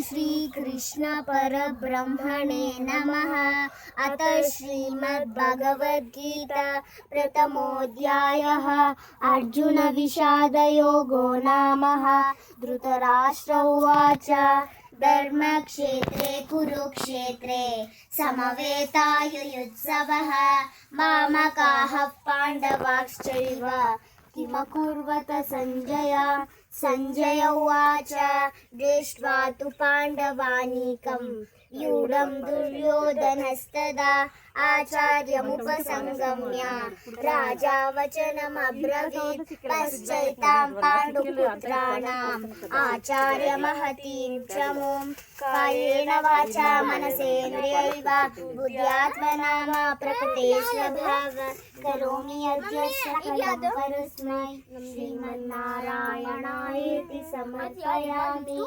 श्रीकृष्ण परब्रह्मणे नमः। अथ श्रीमद्भगवद्गीता प्रथमोऽध्यायः। अर्जुन विषादयोगो नाम। धृतराष्ट्र उवाच धर्मक्षेत्रे कुरुक्षेत्रे समवेतायुयुत्सवः मामकाः पाण्डवाश्चैव किमकुर्वत सञ्जय। सञ्जय उवाच दृष्ट्वा तु पाण्डवानीकं व्यूढं दुर्योधनस्तदा आचार्यमुपसंगम्य राजा वचनमब्रवीत् पश्चैतां पाण्डुपुत्राणाम् आचार्यमहतीं चमूं कायेन वाचा मनसेन्द्रियैव बुद्ध्यात्मना मा प्रकृते स्वभाव करोमि यद्य सकलं परस्मै श्रीमन्नारायणायेति समर्पयामि।